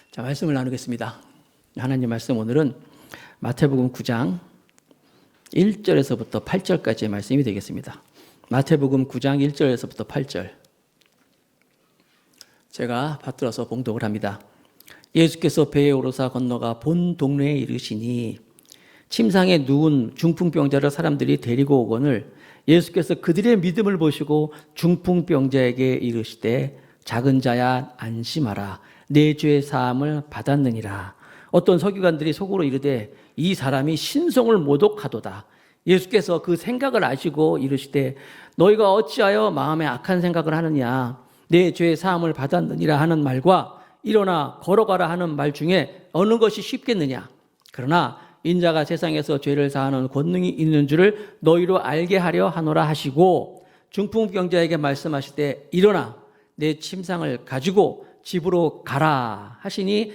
자, 말씀을 나누겠습니다. 하나님 말씀 오늘은 마태복음 9장 1절에서부터 8절까지의 말씀이 되겠습니다. 마태복음 9장 1절에서부터 8절. 제가 받들어서 봉독을 합니다. 예수께서 배에 오르사 건너가 본 동네에 이르시니 침상에 누운 중풍병자를 사람들이 데리고 오거늘 예수께서 그들의 믿음을 보시고 중풍병자에게 이르시되 작은 자야 안심하라 내 죄의 사함을 받았느니라. 어떤 서기관들이 속으로 이르되 이 사람이 신성을 모독하도다. 예수께서 그 생각을 아시고 이르시되 너희가 어찌하여 마음에 악한 생각을 하느냐. 내 죄의 사함을 받았느니라 하는 말과 일어나 걸어가라 하는 말 중에 어느 것이 쉽겠느냐. 그러나 인자가 세상에서 죄를 사하는 권능이 있는 줄을 너희로 알게 하려 하노라 하시고 중풍병자에게 말씀하시되 일어나 내 침상을 가지고 집으로 가라 하시니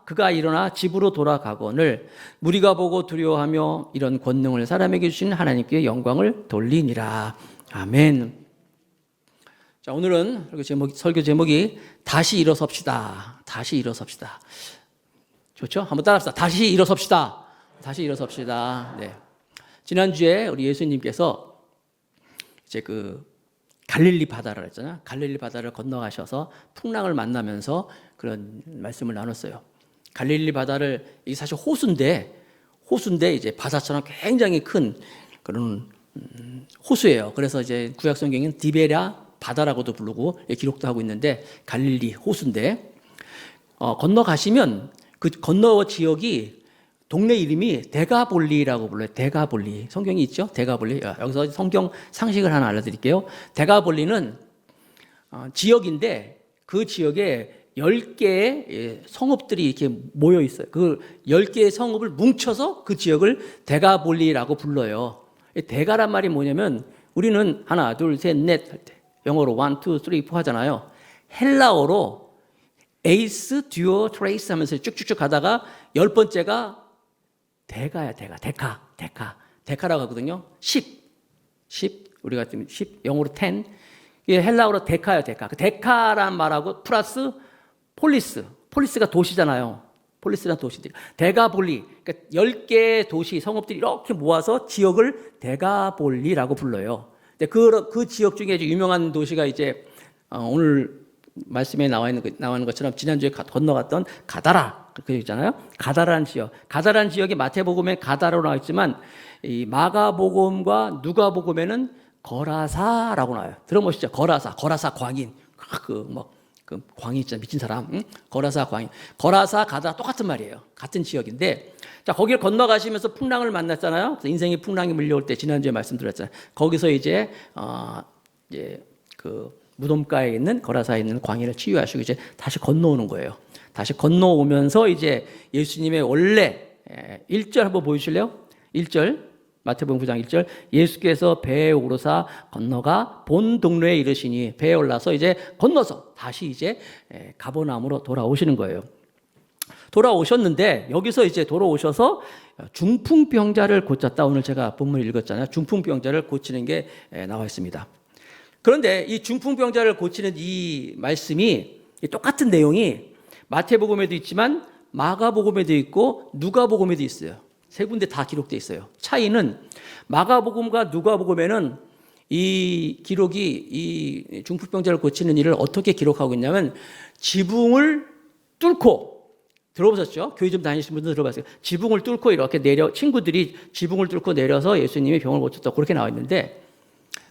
그가 일어나 집으로 돌아가거늘 무리가 보고 두려워하며 이런 권능을 사람에게 주신 하나님께 영광을 돌리니라. 아멘. 자, 오늘은 설교 제목이 다시 일어섭시다. 다시 일어섭시다. 좋죠? 한번 따라합시다. 다시 일어섭시다. 다시 일어섭시다. 네. 지난주에 우리 예수님께서 이제 갈릴리 바다를 했잖아요. 갈릴리 바다를 건너가셔서 풍랑을 만나면서 그런 말씀을 나눴어요. 갈릴리 바다를, 이게 사실 호수인데 이제 바다처럼 굉장히 큰 그런 호수예요. 그래서 이제 구약 성경은 디베랴 바다라고도 부르고 기록도 하고 있는데 갈릴리 호수인데 건너가시면 그 건너 지역이 동네 이름이 데가볼리라고 불러요. 데가볼리. 성경이 있죠? 데가볼리. 여기서 성경 상식을 하나 알려드릴게요. 데가볼리는 지역인데 그 지역에 10개의 성읍들이 이렇게 모여 있어요. 그 10개의 성읍을 뭉쳐서 그 지역을 데가볼리라고 불러요. 데가란 말이 뭐냐면 우리는 하나, 둘, 셋, 넷 할 때 영어로 1, 2, 3, 4 하잖아요. 헬라어로 에이스, 듀오, 트레이스 하면서 쭉쭉쭉 가다가 10번째가 데가야, 데카라고 하거든요. 10, 우리가 10, 영어로 10, 이게 헬라어로 데카야, 데카. 그 데카라는 말하고 플러스 폴리스가 도시잖아요. 폴리스란 도시들. 데가볼리, 그러니까 10개의 도시, 성읍들이 이렇게 모아서 지역을 데가볼리라고 불러요. 근데 그 지역 중에 유명한 도시가 이제 오늘 말씀에 나와 있는 것처럼 지난주에 건너갔던 가다라 그렇게 있잖아요. 가다라는 지역이 마태복음에 가다라로 나와 있지만 이 마가복음과 누가복음에는 거라사라고 나와요. 들어보시죠. 거라사 광인. 그 광인 있잖아요. 미친 사람. 응? 거라사 광인. 거라사 가다라 똑같은 말이에요. 같은 지역인데 자, 거기를 건너가시면서 풍랑을 만났잖아요. 그래서 인생의 풍랑이 물려올 때 지난주에 말씀드렸잖아요. 거기서 이제 그 무덤가에 있는 거라사에 있는 광인을 치유하시고 이제 다시 건너오는 거예요. 다시 건너오면서 이제 예수님의 원래 1절 한번 보여주실래요? 1절 마태복음 9장 1절 예수께서 배에 오르사 건너가 본 동네에 이르시니 배에 올라서 이제 건너서 다시 이제 가버나움으로 돌아오시는 거예요. 돌아오셨는데 여기서 이제 돌아오셔서 중풍병자를 고쳤다. 오늘 제가 본문을 읽었잖아요. 중풍병자를 고치는 게 나와 있습니다. 그런데 이 중풍병자를 고치는 이 말씀이 똑같은 내용이 마태복음에도 있지만 마가복음에도 있고 누가복음에도 있어요. 세 군데 다 기록되어 있어요. 차이는 마가복음과 누가복음에는 이 기록이 이 중풍병자를 고치는 일을 어떻게 기록하고 있냐면 지붕을 뚫고 들어보셨죠? 교회 좀 다니시는 분들 들어봤어요. 지붕을 뚫고 이렇게 친구들이 지붕을 뚫고 내려서 예수님이 병을 고쳤다고 그렇게 나와 있는데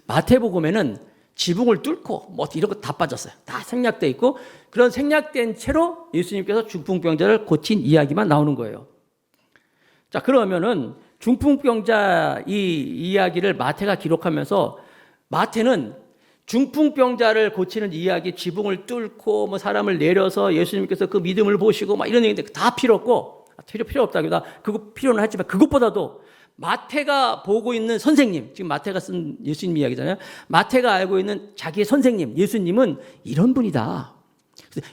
마태복음에는 지붕을 뚫고 이런 거 다 빠졌어요. 다 생략되어 있고 그런 생략된 채로 예수님께서 중풍병자를 고친 이야기만 나오는 거예요. 자, 그러면은 중풍병자 이 이야기를 마태가 기록하면서 마태는 중풍병자를 고치는 이야기, 지붕을 뚫고 사람을 내려서 예수님께서 그 믿음을 보시고 이런 얘기인데 다 필요 없고 필요 없다기보다 그거 필요는 하지만 그것보다도 마태가 보고 있는 선생님, 지금 마태가 쓴 예수님 이야기잖아요. 마태가 알고 있는 자기의 선생님, 예수님은 이런 분이다.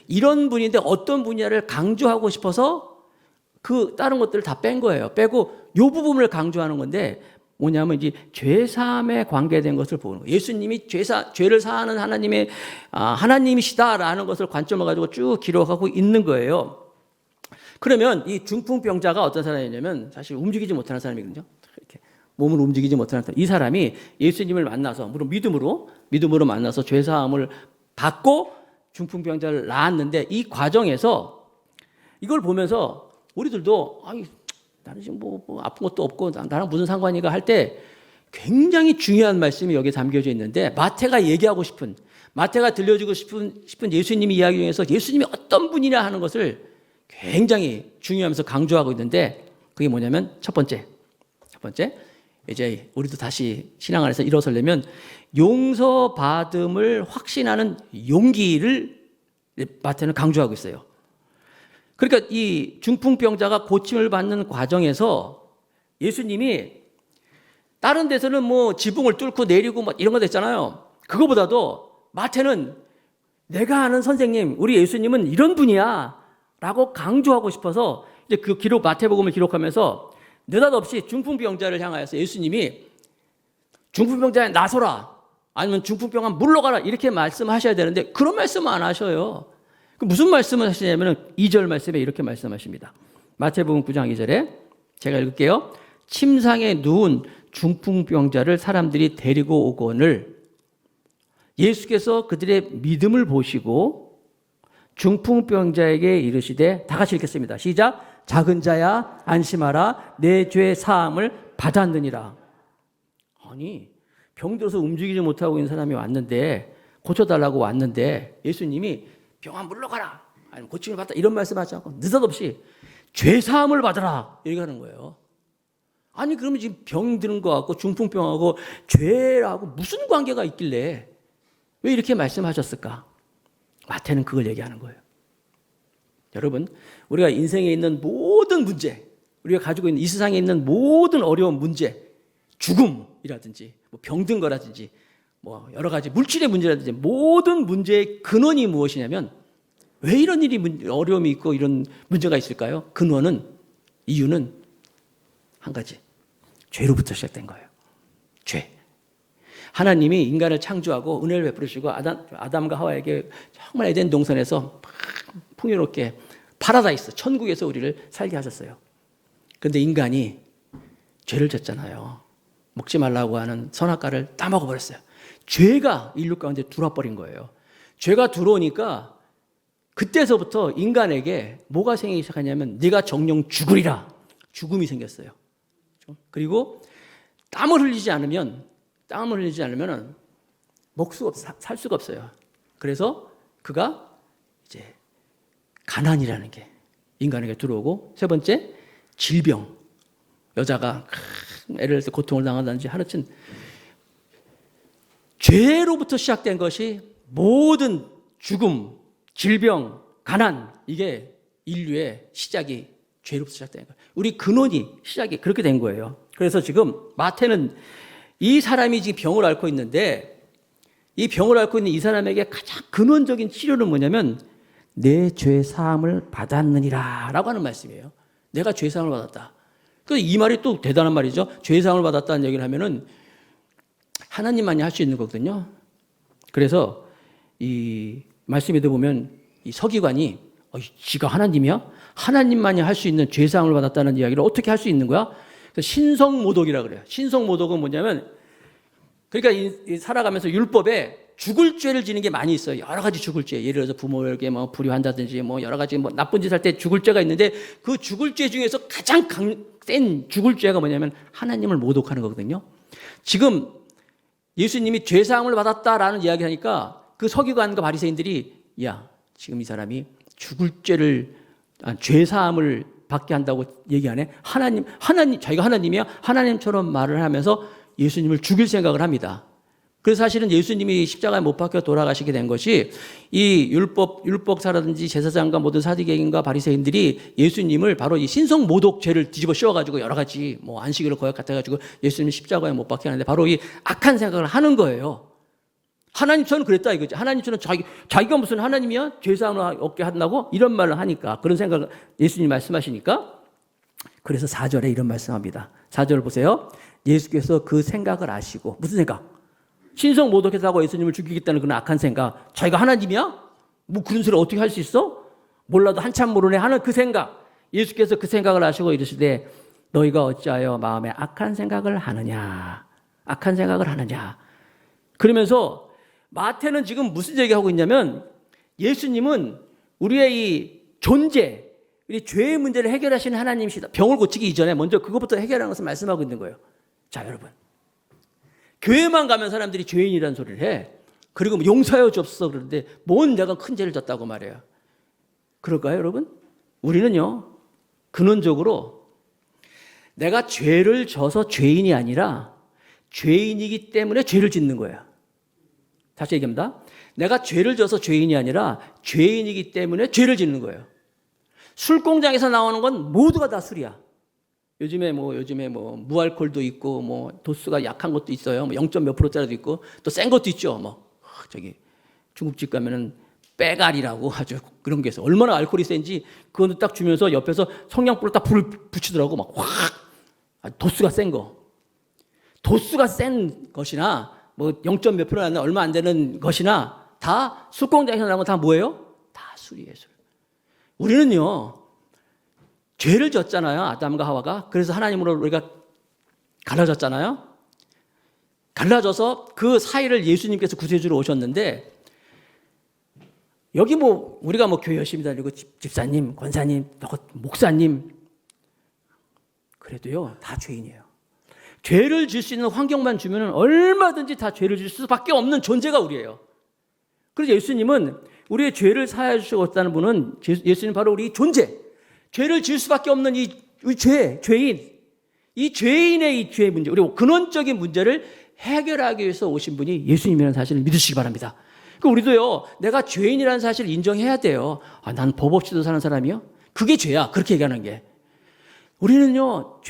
이런 분인데 어떤 분야를 강조하고 싶어서 그 다른 것들을 다 뺀 거예요. 빼고 이 부분을 강조하는 건데 뭐냐면 이제 죄사함에 관계된 것을 보는 거예요. 예수님이 죄를 사하는 하나님이시다라는 것을 관점을 가지고 쭉 기록하고 있는 거예요. 그러면 이 중풍병자가 어떤 사람이냐면 사실 움직이지 못하는 사람이거든요. 이렇게 몸을 움직이지 못하는 사람. 이 사람이 예수님을 만나서 물론 믿음으로 만나서 죄사함을 받고 중풍병자를 낳았는데 이 과정에서 이걸 보면서 우리들도 나는 지금 뭐 아픈 것도 없고 나랑 무슨 상관이가 할 때 굉장히 중요한 말씀이 여기에 담겨져 있는데 마태가 들려주고 싶은 예수님의 이야기 중에서 예수님이 어떤 분이냐 하는 것을 굉장히 중요하면서 강조하고 있는데 그게 뭐냐면 첫 번째 이제 우리도 다시 신앙 안에서 일어서려면 용서받음을 확신하는 용기를 마태는 강조하고 있어요. 그러니까 이 중풍병자가 고침을 받는 과정에서 예수님이 다른 데서는 뭐 지붕을 뚫고 내리고 막 이런 거 됐잖아요. 그거보다도 마태는 내가 아는 선생님, 우리 예수님은 이런 분이야 라고 강조하고 싶어서 이제 그 마태복음을 기록하면서 느닷없이 중풍병자를 향하여서 예수님이 중풍병자에 나서라 아니면 중풍병아 물러가라 이렇게 말씀하셔야 되는데 그런 말씀은 안 하셔요. 무슨 말씀을 하시냐면 2절 말씀에 이렇게 말씀하십니다. 마태복음 9장 2절에 제가 읽을게요. 침상에 누운 중풍병자를 사람들이 데리고 오거늘 예수께서 그들의 믿음을 보시고 중풍병자에게 이르시되 다 같이 읽겠습니다. 시작. 작은 자야 안심하라 내 죄 사함을 받았느니라. 아니 병들어서 움직이지 못하고 있는 사람이 왔는데 고쳐달라고 왔는데 예수님이 병아 물러가라 아니면 고침을 받다 이런 말씀하지 않고 느닷없이 죄사함을 받아라 얘기하는 거예요. 아니 그러면 지금 병 드는 거 같고 중풍병하고 죄하고 무슨 관계가 있길래 왜 이렇게 말씀하셨을까? 마태는 그걸 얘기하는 거예요. 여러분 우리가 인생에 있는 모든 문제 우리가 가지고 있는 이 세상에 있는 모든 어려운 문제 죽음이라든지 뭐 병든 거라든지 뭐 여러 가지 물질의 문제라든지 모든 문제의 근원이 무엇이냐면 왜 이런 일이 어려움이 있고 이런 문제가 있을까요? 이유는 한 가지. 죄로부터 시작된 거예요. 죄. 하나님이 인간을 창조하고 은혜를 베풀으시고 아담과 하와에게 정말 에덴 동산에서 풍요롭게 파라다이스 천국에서 우리를 살게 하셨어요. 그런데 인간이 죄를 졌잖아요. 먹지 말라고 하는 선악과를 따먹어 버렸어요. 죄가 인류 가운데 들어와 버린 거예요. 죄가 들어오니까 그때서부터 인간에게 뭐가 생기기 시작하냐면 네가 정령 죽으리라. 죽음이 생겼어요. 그리고 땀을 흘리지 않으면 살 수가 없어요. 그래서 그가 이제 가난이라는 게 인간에게 들어오고 세 번째 질병. 여자가 애를 낳을 때 고통을 당한다든지 하여튼 죄로부터 시작된 것이 모든 죽음, 질병, 가난 이게 인류의 시작이 죄로부터 시작된 거예요. 우리 근원이 시작이 그렇게 된 거예요. 그래서 지금 마태는 이 사람이 지금 병을 앓고 있는데 이 병을 앓고 있는 이 사람에게 가장 근원적인 치료는 뭐냐면 내 죄 사함을 받았느니라 라고 하는 말씀이에요. 내가 죄 사함을 받았다. 그래서 이 말이 또 대단한 말이죠. 죄 사함을 받았다는 얘기를 하면은 하나님만이 할 수 있는 거거든요. 그래서 이 말씀에도 보면 이 서기관이 지가 하나님이야? 하나님만이 할 수 있는 죄 사함을 받았다는 이야기를 어떻게 할 수 있는 거야? 신성모독이라고 그래요. 신성모독은 뭐냐면 그러니까 살아가면서 율법에 죽을 죄를 지는 게 많이 있어요. 여러 가지 죽을 죄. 예를 들어서 부모에게 뭐 불효한다든지 뭐 여러 가지 뭐 나쁜 짓 할 때 죽을 죄가 있는데 그 죽을 죄 중에서 가장 센 죽을 죄가 뭐냐면 하나님을 모독하는 거거든요. 지금 예수님이 죄 사함을 받았다라는 이야기를 하니까 그 서기관과 바리새인들이 야, 지금 이 사람이 죽을 죄를 죄 사함을 받게 한다고 얘기하네. 하나님 자기가 하나님이야. 하나님처럼 말을 하면서 예수님을 죽일 생각을 합니다. 그래서 사실은 예수님이 십자가에 못 박혀 돌아가시게 된 것이 이 율법사라든지 제사장과 모든 사두개인과 바리새인들이 예수님을 바로 이 신성 모독죄를 뒤집어 씌워가지고 여러 가지 뭐 안식일을 거역 같아가지고 예수님 십자가에 못 박게 하는데 바로 이 악한 생각을 하는 거예요. 하나님처럼 그랬다 이거지. 하나님처럼 자기가 무슨 하나님이야? 죄사함을 얻게 한다고? 이런 말을 하니까 그런 생각을 예수님 말씀하시니까 그래서 4절에 이런 말씀합니다. 4절 보세요. 예수께서 그 생각을 아시고, 무슨 생각? 신성 모독해서 하고 예수님을 죽이겠다는 그런 악한 생각. 자기가 하나님이야? 뭐 그런 소리 어떻게 할 수 있어? 몰라도 한참 모르네 하는 그 생각. 예수께서 그 생각을 아시고 이르시되 너희가 어찌하여 마음에 악한 생각을 하느냐. 악한 생각을 하느냐. 그러면서 마태는 지금 무슨 얘기하고 있냐면 예수님은 우리의 이 존재, 우리 죄의 문제를 해결하시는 하나님이시다. 병을 고치기 이전에 먼저 그것부터 해결하는 것을 말씀하고 있는 거예요. 자, 여러분. 교회만 가면 사람들이 죄인이라는 소리를 해. 그리고 뭐 용서하여 주옵소서 그러는데 뭔 내가 큰 죄를 졌다고 말해요. 그럴까요, 여러분? 우리는요, 근원적으로 내가 죄를 져서 죄인이 아니라 죄인이기 때문에 죄를 짓는 거예요. 다시 얘기합니다. 내가 죄를 져서 죄인이 아니라 죄인이기 때문에 죄를 짓는 거예요. 술 공장에서 나오는 건 모두가 다 술이야. 요즘에 무알콜도 있고 뭐 도수가 약한 것도 있어요. 뭐 0. 몇 %짜리도 있고 또 센 것도 있죠. 저기 중국집 가면은 빼갈이라고 아주 그런 게 있어. 얼마나 알코올이 센지 그거는 딱 주면서 옆에서 성냥불을 딱 불을 붙이더라고. 막 확 도수가 센 거. 도수가 센 것이나 뭐 0. 몇 %나 얼마 안 되는 것이나 다 술공장에서 나온 건 다 뭐예요? 다 술이에요, 술. 우리는요, 죄를 졌잖아요. 아담과 하와가. 그래서 하나님으로 우리가 갈라졌잖아요. 갈라져서 그 사이를 예수님께서 구세주로 오셨는데 여기 뭐 우리가 뭐 교회 열심히 다니고 집사님, 권사님, 목사님 그래도요 다 죄인이에요. 죄를 질 수 있는 환경만 주면 얼마든지 다 죄를 질 수밖에 없는 존재가 우리예요. 그래서 예수님은 우리의 죄를 사하여 주시고 있다는 분은 예수님 바로 우리 존재, 죄를 질 수밖에 없는 이 죄인, 이 죄인의 이 죄의 문제, 그리고 근원적인 문제를 해결하기 위해서 오신 분이 예수님이라는 사실을 믿으시기 바랍니다. 그 우리도요, 내가 죄인이라는 사실을 인정해야 돼요. 난 법 없이도 사는 사람이요? 그게 죄야. 그렇게 얘기하는 게. 우리는요,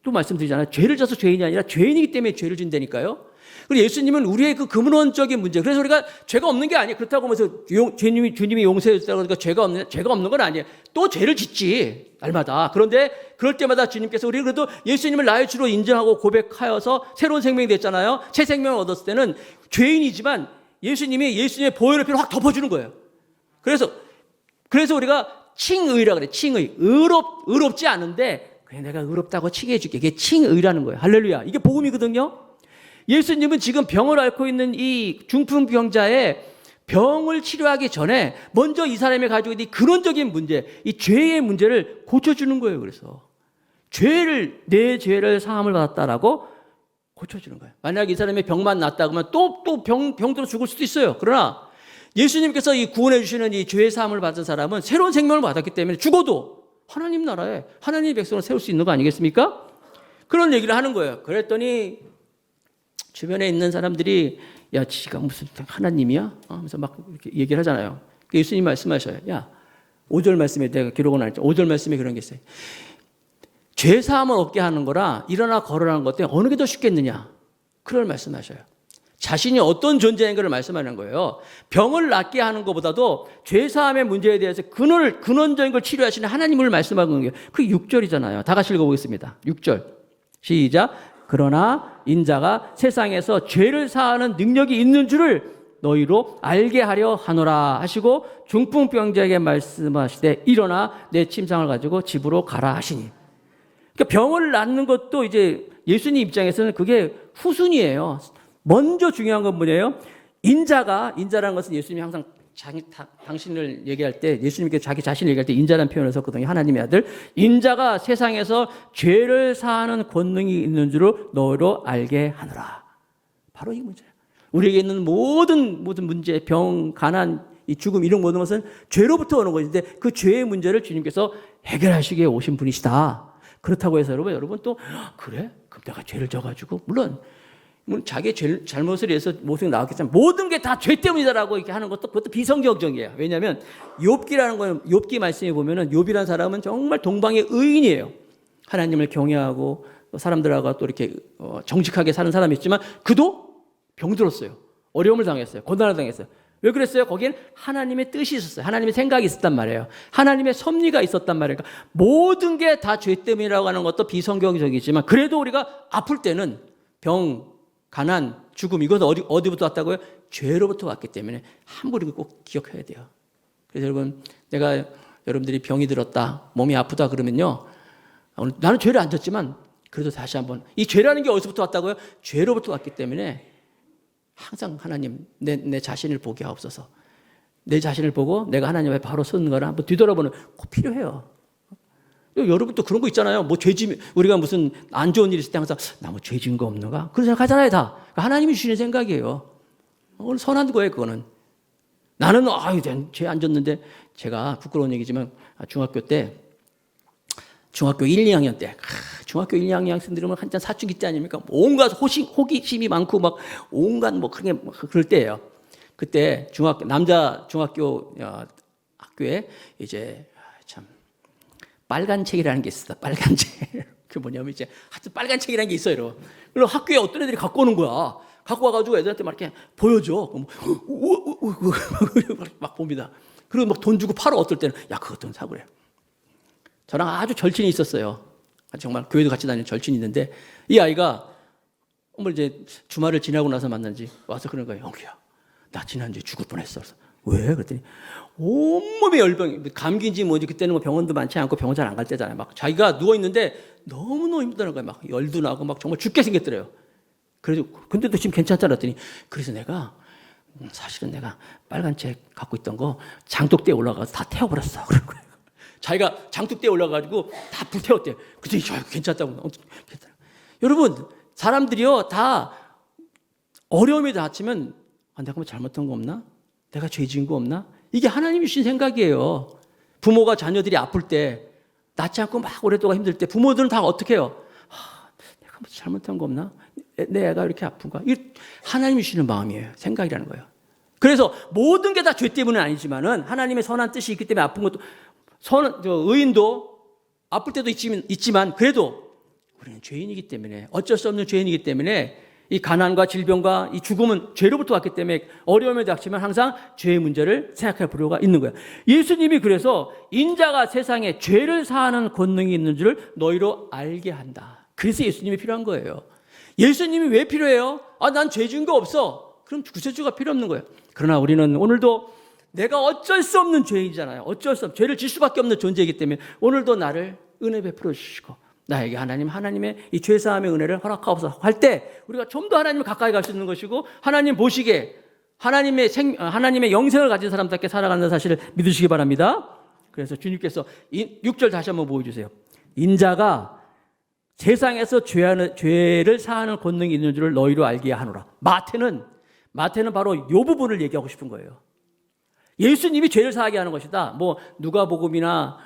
또 말씀드리잖아요. 죄를 져서 죄인이 아니라 죄인이기 때문에 죄를 진다니까요. 그리고 예수님은 우리의 그 근원적인 문제. 그래서 우리가 죄가 없는 게 아니에요. 그렇다고 하면서 주님이 용서해 주다고 하니까 죄가 없는 건 아니에요. 또 죄를 짓지. 날마다. 그런데 그럴 때마다 주님께서 우리 그래도 예수님을 나의 주로 인정하고 고백하여서 새로운 생명이 됐잖아요. 새 생명을 얻었을 때는 죄인이지만 예수님의 보혈의 피를 확 덮어주는 거예요. 그래서 우리가 칭의라 그래. 칭의. 의롭지 않은데 그냥 내가 의롭다고 칭해 줄게. 이게 칭의라는 거예요. 할렐루야. 이게 복음이거든요. 예수님은 지금 병을 앓고 있는 이 중풍병자의 병을 치료하기 전에 먼저 이 사람이 가지고 있는 이 근원적인 문제, 이 죄의 문제를 고쳐주는 거예요. 그래서 내 죄를 사함을 받았다라고 고쳐주는 거예요. 만약 이 사람의 병만 낫다 그러면 또 병들어 죽을 수도 있어요. 그러나 예수님께서 이 구원해 주시는 이 죄의 사함을 받은 사람은 새로운 생명을 받았기 때문에 죽어도 하나님 나라에 하나님의 백성을 세울 수 있는 거 아니겠습니까? 그런 얘기를 하는 거예요. 그랬더니 주변에 있는 사람들이 야, 지가 무슨 하나님이야? 하면서 막 이렇게 얘기를 하잖아요. 예수님 말씀하셔요. 야, 5절 말씀에 내가 기록은 안 했죠. 5절 말씀에 그런 게 있어요. 죄 사함을 얻게 하는 거라 일어나 걸어라는 것 때문에 어느 게 더 쉽겠느냐? 그걸 말씀하셔요. 자신이 어떤 존재인가를 말씀하는 거예요. 병을 낫게 하는 것보다도 죄 사함의 문제에 대해서 근원적인 걸 치료하시는 하나님을 말씀하는 거예요. 그게 6절이잖아요. 다 같이 읽어보겠습니다. 6절. 시작. 그러나 인자가 세상에서 죄를 사하는 능력이 있는 줄을 너희로 알게 하려 하노라 하시고 중풍병자에게 말씀하시되 일어나 내 침상을 가지고 집으로 가라 하시니. 그러니까 병을 낫는 것도 이제 예수님 입장에서는 그게 후순위예요. 먼저 중요한 건 뭐예요? 인자라는 것은 예수님이 항상 당신을 얘기할 때, 예수님께 자기 자신을 얘기할 때 인자라는 표현을 썼거든요. 하나님의 아들. 인자가 세상에서 죄를 사하는 권능이 있는 줄을 너희로 알게 하노라. 바로 이 문제예요. 우리에게 있는 모든 문제, 병, 가난, 이 죽음, 이런 모든 것은 죄로부터 오는 것인데 그 죄의 문제를 주님께서 해결하시기에 오신 분이시다. 그렇다고 해서 여러분 또 그래? 그럼 내가 죄를 져가지고 물론 자기의 잘못을 위해서 모든 게 나왔겠지만 모든 게 다 죄 때문이다라고 이렇게 하는 것도 그것도 비성경적이에요. 왜냐하면 욥기라는 건 욥기 말씀에 보면은 욥이라는 사람은 정말 동방의 의인이에요. 하나님을 경외하고 사람들하고 또 이렇게 정직하게 사는 사람이 있지만 그도 병들었어요. 어려움을 당했어요. 고난을 당했어요. 왜 그랬어요? 거기엔 하나님의 뜻이 있었어요. 하나님의 생각이 있었단 말이에요. 하나님의 섭리가 있었단 말이에요. 그러니까 모든 게 다 죄 때문이라고 하는 것도 비성경적이지만 그래도 우리가 아플 때는 병, 가난, 죽음 이것은 어디부터 왔다고요? 죄로부터 왔기 때문에 함부로 꼭 기억해야 돼요. 그래서 여러분, 내가 여러분들이 병이 들었다, 몸이 아프다 그러면요, 나는 죄를 안 졌지만 그래도 다시 한번 이 죄라는 게 어디서부터 왔다고요? 죄로부터 왔기 때문에 항상 하나님 내 자신을 보게 하옵소서. 내 자신을 보고 내가 하나님 앞에 바로 서는 거를 한번 뒤돌아보는 꼭 필요해요. 여러분 또 그런 거 있잖아요. 뭐 죄지 우리가 무슨 안 좋은 일 있을 때 항상 나 뭐 죄 지은 거 없는가? 그런 생각하잖아요 다. 하나님이 주시는 생각이에요. 오늘 선한 거예요 그거는. 나는 죄 안 졌는데 제가 부끄러운 얘기지만 중학교 1, 2학년 때 중학교 1, 2학년 학생들은 한참 사춘기 때 아닙니까? 온갖 호기심이 많고 막 온갖 뭐 그럴 때예요. 그때 남자 중학교 학교에 이제 참 빨간 책이라는 게 있었다. 빨간 책. 그 뭐냐면 이제 하여튼 빨간 책이라는 게 있어요. 그리고 학교에 어떤 애들이 갖고 오는 거야. 갖고 와가지고 애들한테 막 이렇게 보여줘. 막 봅니다. 그리고 막 돈 주고 팔아 어떨 때는 야 그것 좀 사그래. 저랑 아주 절친이 있었어요. 정말 교회도 같이 다니는 절친이 있는데 이 아이가 이제 주말을 지나고 나서 만난지 와서 그런 거예요. 영규야, 나 지난주에 죽을 뻔했어. 그래서 왜? 그랬더니 온몸에 열병이 감기인지 뭐지 그때는 뭐 병원도 많지 않고 병원 잘 안 갈 때잖아요. 막 자기가 누워 있는데 너무너무 힘들다는 거예요. 막 열도 나고 막 정말 죽게 생겼더래요. 그래서 근데도 지금 괜찮잖아 했더니 그래서 내가 사실은 내가 빨간 책 갖고 있던 거 장독대에 올라가서 다 태워버렸어. 그런 거예요. 자기가 장독대에 올라가가지고 다 불태웠대요. 그랬더니 괜찮다고. 괜찮다. 여러분 사람들이요 다 어려움이 닥치면 내가 뭐 잘못한 거 없나? 내가 죄 지은 거 없나? 이게 하나님이 주신 생각이에요. 부모가 자녀들이 아플 때 낫지 않고 막 오랫동안 힘들 때 부모들은 다 어떻게 해요? 내가 뭐 잘못한 거 없나? 내 애가 이렇게 아픈가? 이게 하나님이 주시는 마음이에요. 생각이라는 거예요. 그래서 모든 게 다 죄 때문은 아니지만은 하나님의 선한 뜻이 있기 때문에 아픈 것도 의인도 아플 때도 있지만 그래도 우리는 죄인이기 때문에 어쩔 수 없는 죄인이기 때문에 이 가난과 질병과 이 죽음은 죄로부터 왔기 때문에 어려움에 닥치면 항상 죄의 문제를 생각할 필요가 있는 거예요. 예수님이 그래서 인자가 세상에 죄를 사하는 권능이 있는 줄 너희로 알게 한다. 그래서 예수님이 필요한 거예요. 예수님이 왜 필요해요? 난 죄 지은 거 없어. 그럼 구세주가 필요 없는 거예요. 그러나 우리는 오늘도 내가 어쩔 수 없는 죄인이잖아요. 어쩔 수 없는 죄를 질 수밖에 없는 존재이기 때문에 오늘도 나를 은혜 베풀어 주시고 나에게 하나님의 이 죄사함의 은혜를 허락하옵소서 할 때 우리가 좀 더 하나님을 가까이 갈 수 있는 것이고 하나님 보시기에 하나님의 영생을 가진 사람답게 살아가는 사실을 믿으시기 바랍니다. 그래서 주님께서 6절 다시 한번 보여주세요. 인자가 세상에서 죄를 사하는 권능이 있는 줄을 너희로 알게 하노라. 마태는 바로 이 부분을 얘기하고 싶은 거예요. 예수님이 죄를 사하게 하는 것이다. 뭐 누가복음이나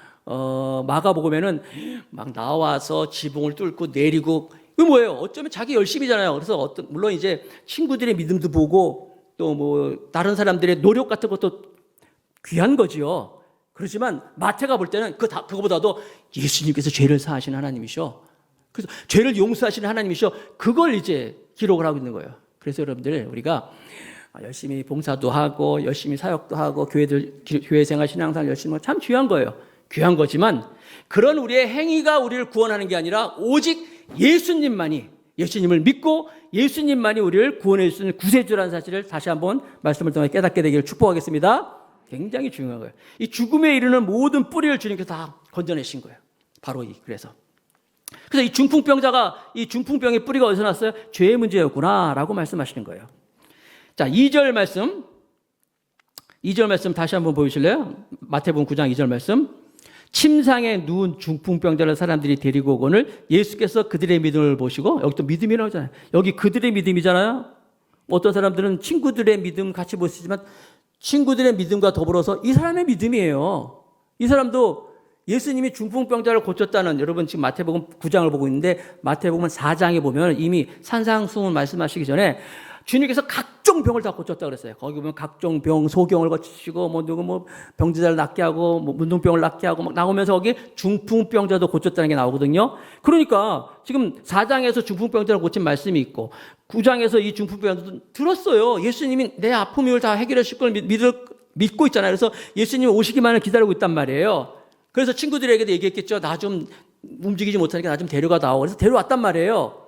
마가복음에는 막 나와서 지붕을 뚫고 내리고 이거 뭐예요? 어쩌면 자기 열심이잖아요. 그래서 물론 이제 친구들의 믿음도 보고 또 뭐 다른 사람들의 노력 같은 것도 귀한 거지요. 그렇지만 마태가 볼 때는 그거보다도 예수님께서 죄를 사하시는 하나님이셔. 그래서 죄를 용서하시는 하나님이셔. 그걸 이제 기록을 하고 있는 거예요. 그래서 여러분들 우리가 열심히 봉사도 하고 열심히 사역도 하고 교회 생활 신앙생활 열심히 하고 참 귀한 거예요. 귀한 거지만 그런 우리의 행위가 우리를 구원하는 게 아니라 오직 예수님을 믿고 예수님만이 우리를 구원해 주시는 구세주라는 사실을 다시 한번 말씀을 통해 깨닫게 되기를 축복하겠습니다. 굉장히 중요한 거예요. 이 죽음에 이르는 모든 뿌리를 주님께서 다 건져내신 거예요. 바로 그래서 이 중풍병의 뿌리가 어디서 났어요? 죄의 문제였구나라고 말씀하시는 거예요. 자, 2절 말씀 다시 한번 보여주실래요? 마태복음 9장 2절 말씀. 침상에 누운 중풍병자를 사람들이 데리고 오거늘 예수께서 그들의 믿음을 보시고, 여기 또 믿음이 나오잖아요. 여기 그들의 믿음이잖아요. 어떤 사람들은 친구들의 믿음 같이 보시지만 친구들의 믿음과 더불어서 이 사람의 믿음이에요. 이 사람도 예수님이 중풍병자를 고쳤다는, 여러분 지금 마태복음 9장을 보고 있는데 마태복음 4장에 보면 이미 산상수훈 말씀하시기 전에 주님께서 각종 병을 다 고쳤다 그랬어요. 거기 보면 각종 병, 소경을 고치시고, 누구 병자를 낫게 하고, 문둥병을 낫게 하고, 막 나오면서 거기 중풍병자도 고쳤다는 게 나오거든요. 그러니까 지금 4장에서 중풍병자를 고친 말씀이 있고, 9장에서 이 중풍병자도 들었어요. 예수님이 내 아픔을 다 해결하실 걸 믿고 있잖아요. 그래서 예수님이 오시기만을 기다리고 있단 말이에요. 그래서 친구들에게도 얘기했겠죠. 나 좀 움직이지 못하니까 나 좀 데려가 다오. 그래서 데려왔단 말이에요.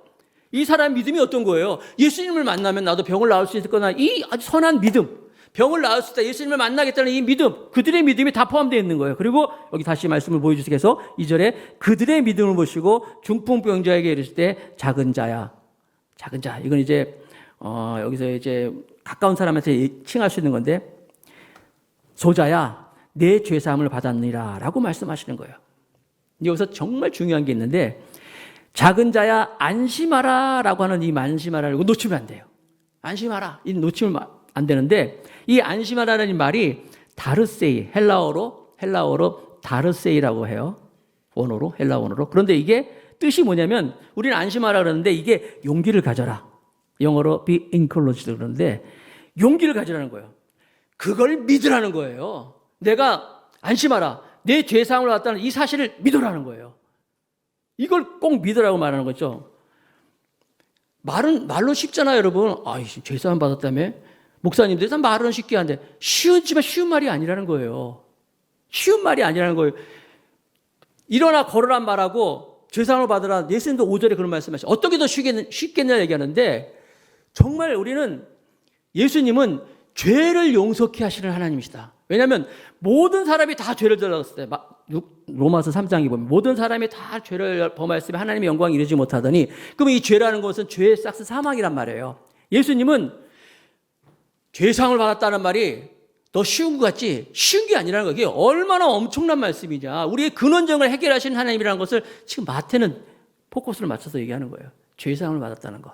이 사람 믿음이 어떤 거예요? 예수님을 만나면 나도 병을 나을 수 있을 거나, 이 아주 선한 믿음, 병을 나을 수 있다, 예수님을 만나겠다는 이 믿음, 그들의 믿음이 다 포함되어 있는 거예요. 그리고 여기 다시 말씀을 보여주셔서 2절에 그들의 믿음을 보시고 중풍병자에게 이르실 때 작은 자야, 작은 자. 이건 이제 여기서 이제 가까운 사람한테 칭할 수 있는 건데, 소자야 내 죄사함을 받았느니라 라고 말씀하시는 거예요. 여기서 정말 중요한 게 있는데, 작은 자야 안심하라 라고 하는 이 안심하라를 놓치면 안 돼요. 안심하라, 이 놓치면 안 되는데, 이 안심하라는 말이 다르세이, 헬라어로 다르세이라고 해요. 원어로, 헬라 원어로. 그런데 이게 뜻이 뭐냐면, 우리는 안심하라 그러는데 이게 용기를 가져라, 영어로 be encouraged 그러는데 용기를 가지라는 거예요. 그걸 믿으라는 거예요. 내가 안심하라, 내 죄사함을 받았다는 이 사실을 믿으라는 거예요. 이걸 꼭 믿으라고 말하는 거죠. 말로 쉽잖아요, 여러분. 죄사함 받았다며? 목사님들, 말은 쉽게 하는데 쉬운 말이 아니라는 거예요. 쉬운 말이 아니라는 거예요. 일어나 걸으란 말하고 죄사함을 받으라. 예수님도 5절에 그런 말씀하시죠. 어떻게 더 쉽겠냐 얘기하는데, 정말 우리는, 예수님은 죄를 용서케 하시는 하나님이시다. 왜냐하면 모든 사람이 다 죄를 저질렀을 때, 로마서 3장에 보면 모든 사람이 다 죄를 범하였으면 하나님의 영광에 이르지 못하더니, 그러면 이 죄라는 것은 죄의 싹스 사망이란 말이에요. 예수님은 죄상을 받았다는 말이 더 쉬운 것 같지 쉬운 게 아니라는 거예요. 이게 얼마나 엄청난 말씀이냐. 우리의 근원정을 해결하시는 하나님이라는 것을 지금 마태는 포커스를 맞춰서 얘기하는 거예요. 죄상을 받았다는 거.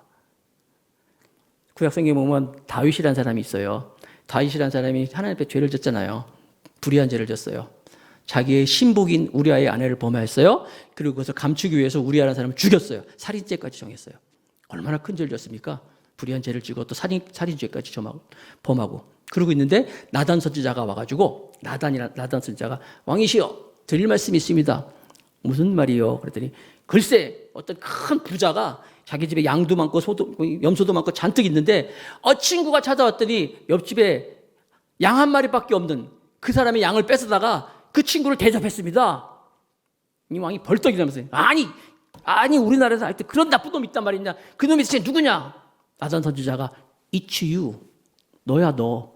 구약성경에 보면 다윗이라는 사람이 있어요. 다윗이라는 사람이 하나님 앞에 죄를 졌잖아요. 불의한 죄를 졌어요. 자기의 신복인 우리아의 아내를 범하였어요. 그리고 그것을 감추기 위해서 우리아라는 사람을 죽였어요. 살인죄까지 정했어요. 얼마나 큰 죄를 졌습니까? 불의한 죄를 지고 또 살인죄까지 범하고 그러고 있는데, 나단 선지자가 와가지고, 나단 선지자가 왕이시여 드릴 말씀이 있습니다. 무슨 말이요? 그랬더니 글쎄 어떤 큰 부자가 자기 집에 양도 많고 염소도 많고 잔뜩 있는데, 친구가 찾아왔더니 옆집에 양 한 마리밖에 없는 그 사람이 양을 뺏어다가 그 친구를 대접했습니다. 이 왕이 벌떡 일어나면서, 아니 우리나라에서 할 때 그런 나쁜 놈이 있단 말이냐? 그 놈이 대체 누구냐? 나단 선지자가 It's you. 너야 너.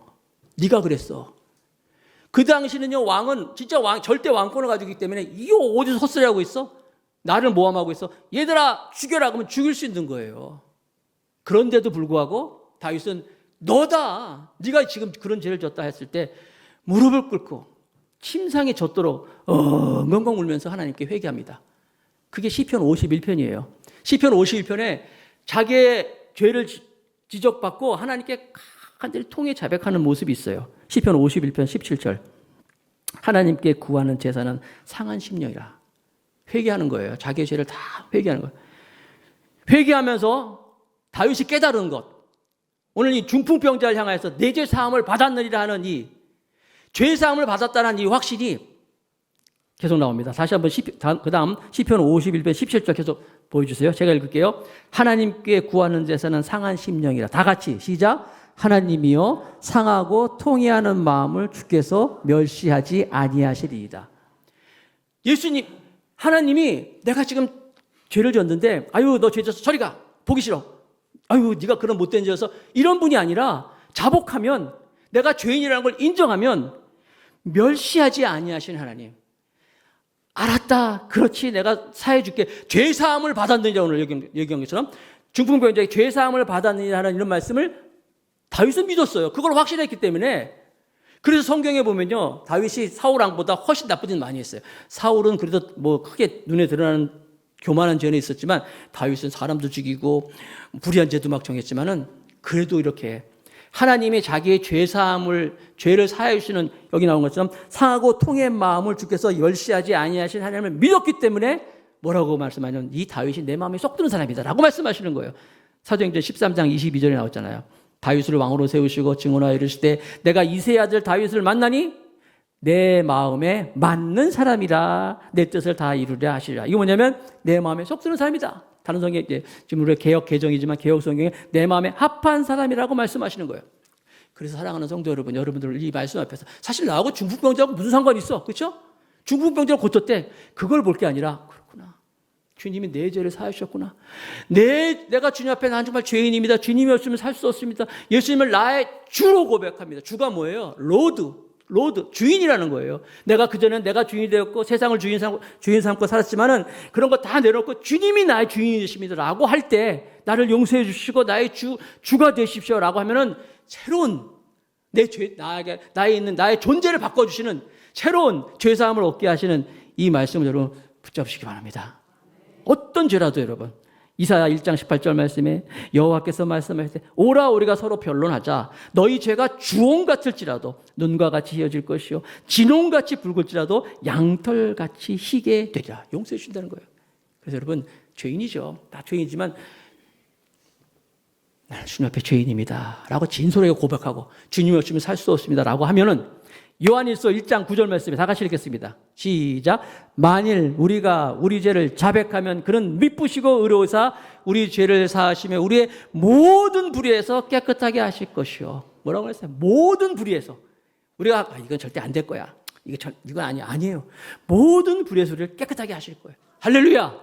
네가 그랬어. 그 당시는요, 왕은 진짜 절대 왕권을 가지고 있기 때문에 이거 어디서 헛소리하고 있어? 나를 모함하고 있어. 얘들아 죽여라 그러면 죽일 수 있는 거예요. 그런데도 불구하고 다윗은 너다, 네가 지금 그런 죄를 졌다 했을 때 무릎을 꿇고 침상에 젖도록 엉엉 울면서 하나님께 회개합니다. 그게 시편 51편이에요. 시편 51편에 자기의 죄를 지적받고 하나님께 간절히 통해 자백하는 모습이 있어요. 시편 51편 17절. 하나님께 구하는 제사는 상한 심령이라. 회개하는 거예요. 자기의 죄를 다 회개하는 거예요. 회개하면서 다윗이 깨달은 것, 오늘 이 중풍병자를 향해서 내 죄 사함을 받았느니라 하는 이 죄 사함을 받았다는 이 확신이 계속 나옵니다. 다시 한번 그 다음 시편 51편 17절 계속 보여주세요. 제가 읽을게요. 하나님께 구하는 제사는 상한 심령이라. 다 같이 시작. 하나님이여 상하고 통회하는 마음을 주께서 멸시하지 아니하시리이다. 예수님, 하나님이 내가 지금 죄를 졌는데, 너 죄 졌어, 저리 가, 보기 싫어, 네가 그런 못된 죄여서, 이런 분이 아니라 자복하면, 내가 죄인이라는 걸 인정하면 멸시하지 아니하시는 하나님. 알았다, 그렇지, 내가 사해줄게. 죄사함을 받았느니라. 오늘 얘기한 것처럼 중풍병자에게 죄사함을 받았느니라 하는 이런 말씀을 다윗은 믿었어요. 그걸 확신했기 때문에. 그래서 성경에 보면요, 다윗이 사울 왕보다 훨씬 나쁜 짓 많이 했어요. 사울은 그래도 크게 눈에 드러나는 교만한 죄는 있었지만, 다윗은 사람도 죽이고 불의한 죄도 막 정했지만은, 그래도 이렇게 하나님이 자기의 죄를 사하여 주시는, 여기 나온 것처럼 상하고 통의 마음을 주께서 멸시하지 아니하신 하나님을 믿었기 때문에 뭐라고 말씀하냐면, 이 다윗이 내 마음에 쏙 드는 사람이다 라고 말씀하시는 거예요. 사도행전 13장 22절에 나왔잖아요. 다윗을 왕으로 세우시고 증언하여 이르시되 내가 이새의 아들 다윗을 만나니 내 마음에 맞는 사람이라 내 뜻을 다 이루려 하시리라. 이거 뭐냐면 내 마음에 속드는 사람이다. 다른 성경 지금 우리가 개역 개정이지만 개역 성경에 내 마음에 합한 사람이라고 말씀하시는 거예요. 그래서 사랑하는 성도 여러분, 여러분들 이 말씀 앞에서 사실 나하고 중풍병자하고 무슨 상관이 있어? 그렇죠? 중풍병자를 고쳤대. 그걸 볼 게 아니라 그렇구나. 주님이 내 죄를 사하셨구나. 내가 주님 앞에 난 정말 죄인입니다. 주님이 없으면 살 수 없습니다. 예수님을 나의 주로 고백합니다. 주가 뭐예요? 로드, 주인이라는 거예요. 내가 그전엔 내가 주인이 되었고 세상을 주인 삼고 살았지만은 그런 거 다 내려놓고 주님이 나의 주인이십니다. 라고 할 때 나를 용서해 주시고 나의 주가 되십시오. 라고 하면은 새로운 나에 있는 나의 존재를 바꿔주시는 새로운 죄사함을 얻게 하시는 이 말씀을 여러분 붙잡으시기 바랍니다. 어떤 죄라도 여러분. 이사야 1장 18절 말씀에 여호와께서 말씀하실 때 오라 우리가 서로 변론하자. 너희 죄가 주홍 같을지라도 눈과 같이 희어질 것이요 진홍같이 붉을지라도 양털같이 희게 되리라. 용서해 주신다는 거예요. 그래서 여러분 죄인이죠. 다 죄인이지만 나는 주님 앞에 죄인입니다 라고 진솔하게 고백하고 주님이 없으면 살 수 없습니다 라고 하면은 요한일서 1장 9절 말씀에 다 같이 읽겠습니다. 시작. 만일 우리가 우리 죄를 자백하면 그는 미쁘시고 의로우사 우리 죄를 사하시며 우리의 모든 불의에서 깨끗하게 하실 것이요. 뭐라고 했어요? 모든 불의에서. 우리가 이건 절대 안 될 거야. 이건 아니에요. 모든 불의에서 우리를 깨끗하게 하실 거예요. 할렐루야.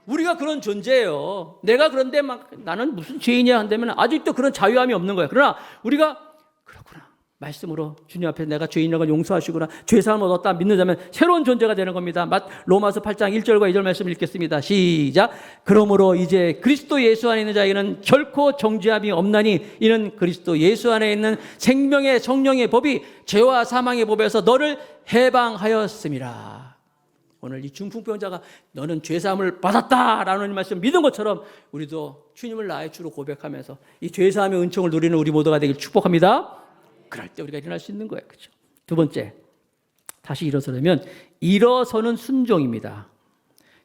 우리가 그런 존재예요. 내가 그런데 막 나는 무슨 죄인이야 한다면 아직도 그런 자유함이 없는 거예요. 그러나 우리가 그렇구나. 말씀으로 주님 앞에 내가 죄인이라는 걸 용서하시구나. 죄사함을 얻었다 믿는 자면 새로운 존재가 되는 겁니다. 로마서 8장 1절과 2절 말씀 읽겠습니다. 시작. 그러므로 이제 그리스도 예수 안에 있는 자에게는 결코 정죄함이 없나니 이는 그리스도 예수 안에 있는 생명의 성령의 법이 죄와 사망의 법에서 너를 해방하였음이라. 오늘 이 중풍병자가 너는 죄사함을 받았다라는 말씀 믿은 것처럼 우리도 주님을 나의 주로 고백하면서 이 죄사함의 은총을 누리는 우리 모두가 되길 축복합니다. 그럴 때 우리가 일어날 수 있는 거예요. 그렇죠? 두 번째, 다시 일어서려면 일어서는 순종입니다.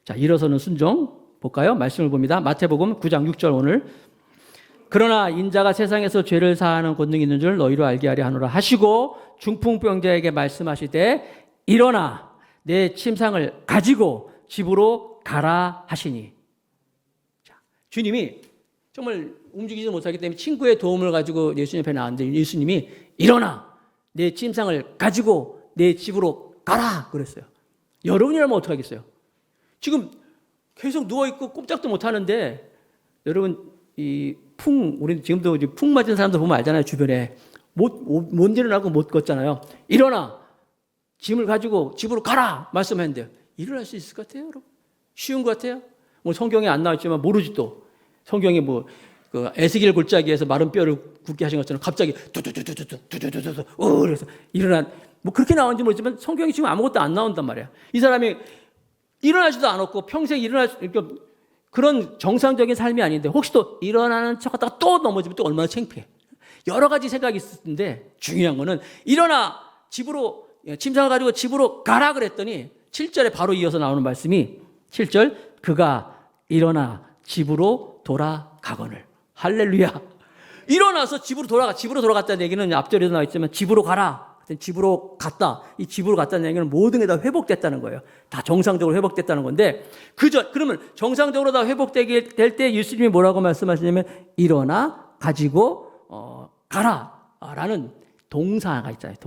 자, 일어서는 순종 볼까요? 말씀을 봅니다. 마태복음 9장 6절 오늘 그러나 인자가 세상에서 죄를 사하는 권능이 있는 줄 너희로 알게 하려 하노라 하시고 중풍병자에게 말씀하시되 일어나 내 침상을 가지고 집으로 가라 하시니. 자, 주님이 정말 움직이지 못하기 때문에 친구의 도움을 가지고 예수님 앞에 나왔는데 예수님이 일어나 내 침상을 가지고 내 집으로 가라 그랬어요. 여러분이라면 어떡하겠어요? 지금 계속 누워있고 꼼짝도 못하는데 여러분 우리 지금도 풍 맞은 사람들 보면 알잖아요. 주변에 못 일어나고 못 걷잖아요. 일어나 짐을 가지고 집으로 가라 말씀했는데요. 일어날 수 있을 것 같아요, 여러분? 쉬운 것 같아요? 뭐 성경에 안 나왔지만 모르지 또. 성경에 그 에스겔 골짜기에서 마른 뼈를 굳게 하신 것처럼 갑자기 두두두두두두두두두 그래서 일어난 뭐 그렇게 나온지 모르지만 성경이 지금 아무것도 안 나온단 말이야. 이 사람이 일어나지도 않았고 평생 그러니까 그런 정상적인 삶이 아닌데 혹시 또 일어나는 척하다가 또 넘어지면 또 얼마나 창피해. 여러 가지 생각이 있을 텐데 중요한 거는 일어나 집으로 침상을 가지고 집으로 가라 그랬더니 7절에 바로 이어서 나오는 말씀이 7절 그가 일어나 집으로 돌아가거늘. 할렐루야. 일어나서 집으로 돌아갔다는 얘기는 앞절에도 나와 있지만 집으로 가라. 집으로 갔다. 이 집으로 갔다는 얘기는 모든 게 다 회복됐다는 거예요. 다 정상적으로 회복됐다는 건데 그러면 정상적으로 다 회복되게 될 때 예수님이 뭐라고 말씀하시냐면 일어나 가지고 가라 라는 동사가 있잖아요.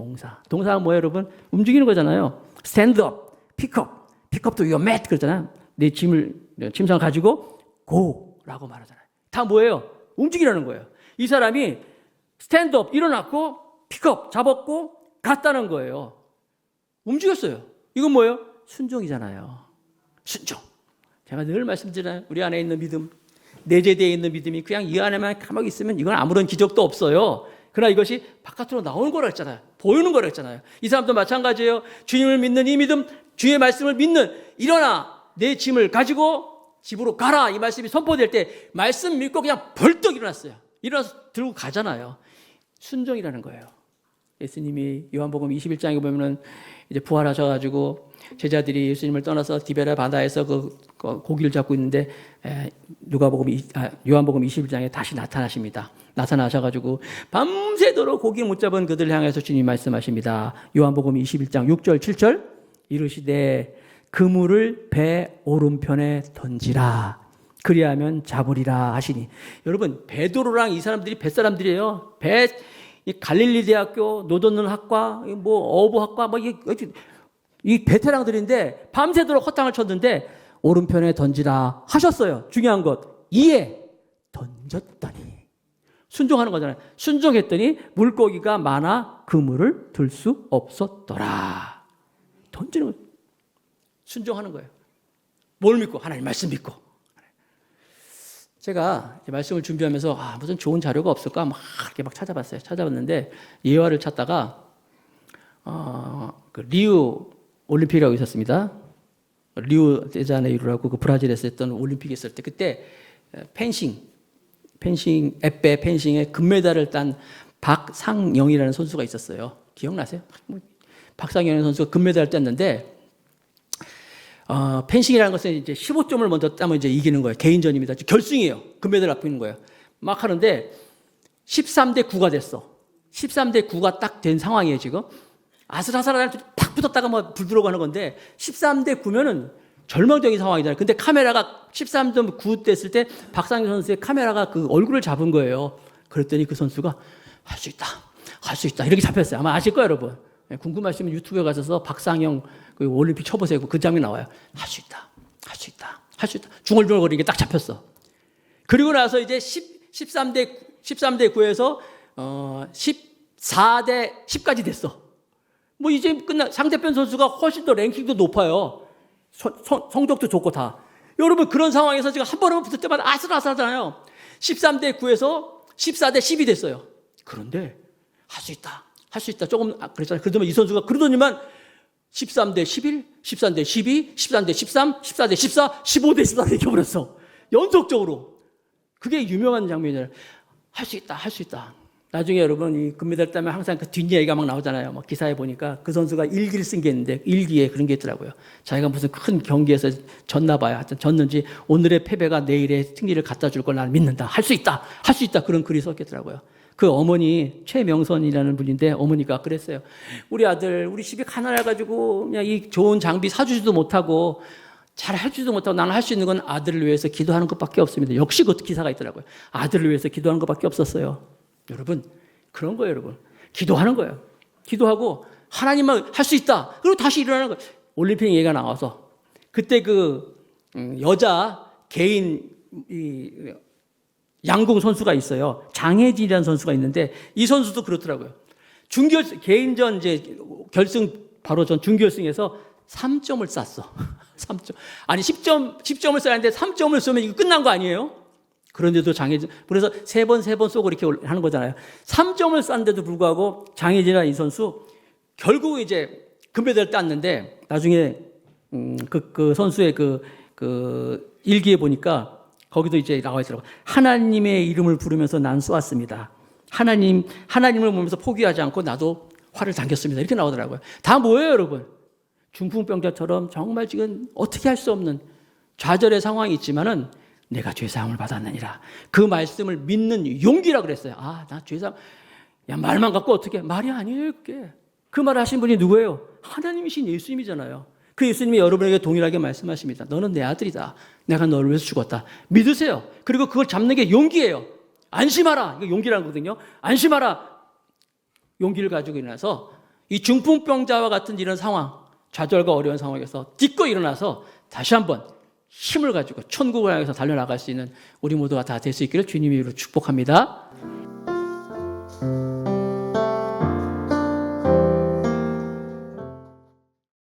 동사가 뭐예요, 여러분? 움직이는 거잖아요. stand up, pick up to your mat 그러잖아요. 내 침상을 가지고 go라고 말하잖아요. 다 뭐예요? 움직이라는 거예요. 이 사람이 stand up 일어났고 pick up 잡았고 갔다는 거예요. 움직였어요. 이건 뭐예요? 순종이잖아요. 순종. 제가 늘 말씀드리잖아요. 우리 안에 있는 믿음, 내재되어 있는 믿음이 그냥 이 안에만 가만히 있으면 이건 아무런 기적도 없어요. 그러나 이것이 바깥으로 나오는 거라 했잖아요. 보이는 거라 했잖아요. 이 사람도 마찬가지예요. 주님을 믿는 이 믿음, 주의 말씀을 믿는 일어나 내 짐을 가지고 집으로 가라 이 말씀이 선포될 때 말씀 믿고 그냥 벌떡 일어났어요. 일어나서 들고 가잖아요. 순종이라는 거예요. 예수님이 요한복음 21장에 보면은 이제 부활하셔가지고 제자들이 예수님을 떠나서 디베라 바다에서 그 고기를 잡고 있는데 요한복음 21장에 다시 나타나십니다. 나타나셔가지고 밤새도록 고기를 못 잡은 그들을 향해서 주님 말씀하십니다. 요한복음 21장 6절 7절 이르시되 그물을 배 오른편에 던지라 그리하면 잡으리라 하시니. 여러분, 베드로랑 이 사람들이 뱃사람들이에요. 이 갈릴리 대학교 노젓는 학과 뭐 어부학과 뭐 이 베테랑들인데 밤새도록 허탕을 쳤는데 오른편에 던지라 하셨어요. 중요한 것, 이에 던졌더니 순종하는 거잖아요. 순종했더니 물고기가 많아 그물을 들 수 없었더라. 던지는 거예요. 순종하는 거예요. 뭘 믿고? 하나님 말씀 믿고. 제가 말씀을 준비하면서 무슨 좋은 자료가 없을까 이렇게 찾아봤어요. 찾아봤는데 예화를 찾다가 그 리우 올림픽이라고 있었습니다. 리우 데자네이루라고 그 브라질에서 했던 올림픽이 있을 때 그때 에페 펜싱에 금메달을 딴 박상영이라는 선수가 있었어요. 기억나세요? 박상영이라는 선수가 금메달을 땄는데 펜싱이라는 것은 이제 15점을 먼저 따면 이제 이기는 거예요. 개인전입니다. 결승이에요. 금메달 앞에 있는 거예요. 막 하는데 13대 9가 됐어. 13대 9가 딱 된 상황이에요, 지금. 아슬아슬하게 팍 붙었다가 뭐 불 들어가는 건데 13대 9면은 절망적인 상황이잖아요. 근데 카메라가 13.9 됐을 때 박상현 선수의 카메라가 그 얼굴을 잡은 거예요. 그랬더니 그 선수가 할 수 있다. 할 수 있다. 이렇게 잡혔어요. 아마 아실 거예요, 여러분. 궁금하시면 유튜브에 가셔서 박상영 그 올림픽 쳐보세요. 그 장면 나와요. 할 수 있다. 할 수 있다. 할 수 있다. 중얼중얼거리는 게 딱 잡혔어. 그리고 나서 이제 13대 9에서 14대 10까지 됐어. 뭐 이제 상대편 선수가 훨씬 더 랭킹도 높아요. 성적도 좋고 다. 여러분, 그런 상황에서 지금 한 번 붙을 때마다 아슬아슬하잖아요. 13대 9에서 14대 10이 됐어요. 그런데 할 수 있다. 할 수 있다. 조금 그랬잖아요. 그러더니 이 선수가 그러더니만 13대 11, 13대 12, 13대 13, 14대 14, 15대 14 이겨버렸어. 연속적으로. 그게 유명한 장면이잖아요. 할 수 있다. 할 수 있다. 나중에 여러분 이 금메달 따면 항상 그 뒷이야기가 막 나오잖아요. 막 기사에 보니까 그 선수가 일기를 쓴 게 있는데 일기에 그런 게 있더라고요. 자기가 무슨 큰 경기에서 졌나 봐요. 하여튼 졌는지 오늘의 패배가 내일의 승리를 갖다 줄 걸 나는 믿는다. 할 수 있다. 할 수 있다. 그런 글이 썼겠더라고요. 그 어머니 최명선이라는 분인데 어머니가 그랬어요. 우리 아들 우리 집이 가난해가지고 그냥 이 좋은 장비 사주지도 못하고 잘 해주지도 못하고 나는 할 수 있는 건 아들을 위해서 기도하는 것밖에 없습니다. 역시 그 기사가 있더라고요. 아들을 위해서 기도하는 것밖에 없었어요. 여러분, 그런 거예요, 여러분. 기도하는 거예요. 기도하고 하나님만 할 수 있다. 그리고 다시 일어나는 거예요. 올림픽 얘기가 나와서 그때 그 여자 개인 양궁 선수가 있어요. 장혜진이라는 선수가 있는데 이 선수도 그렇더라고요. 개인전 이제 결승 바로 전 준결승에서 3점을 쐈어. 3점. 아니 10점을 쏴야 하는데 3점을 쏘면 이거 끝난 거 아니에요? 그런데도 장혜진, 그래서 세 번 쏘고 이렇게 하는 거잖아요. 3점을 쐈는데도 불구하고 장혜진이라는 이 선수 결국 이제 금메달을 땄는데 나중에 그 선수의 그 일기에 보니까 거기도 이제 나와 있더라고요. 하나님의 이름을 부르면서 난 쏘았습니다. 하나님을 보면서 포기하지 않고 나도 활을 당겼습니다. 이렇게 나오더라고요. 다 뭐예요, 여러분? 중풍병자처럼 정말 지금 어떻게 할 수 없는 좌절의 상황이 있지만은 내가 죄사함을 받았느니라. 그 말씀을 믿는 용기라 그랬어요. 나 죄사함. 야, 말만 갖고 어떻게? 말이 아니에요, 그게. 그 말 하신 분이 누구예요? 하나님이신 예수님이잖아요. 그 예수님이 여러분에게 동일하게 말씀하십니다. 너는 내 아들이다. 내가 너를 위해서 죽었다. 믿으세요. 그리고 그걸 잡는 게 용기예요. 안심하라. 이거 용기라는 거거든요. 안심하라. 용기를 가지고 일어나서 이 중풍병자와 같은 이런 상황, 좌절과 어려운 상황에서 딛고 일어나서 다시 한번 힘을 가지고 천국을 향해서 달려나갈 수 있는 우리 모두가 다 될 수 있기를 주님의 이름으로 축복합니다.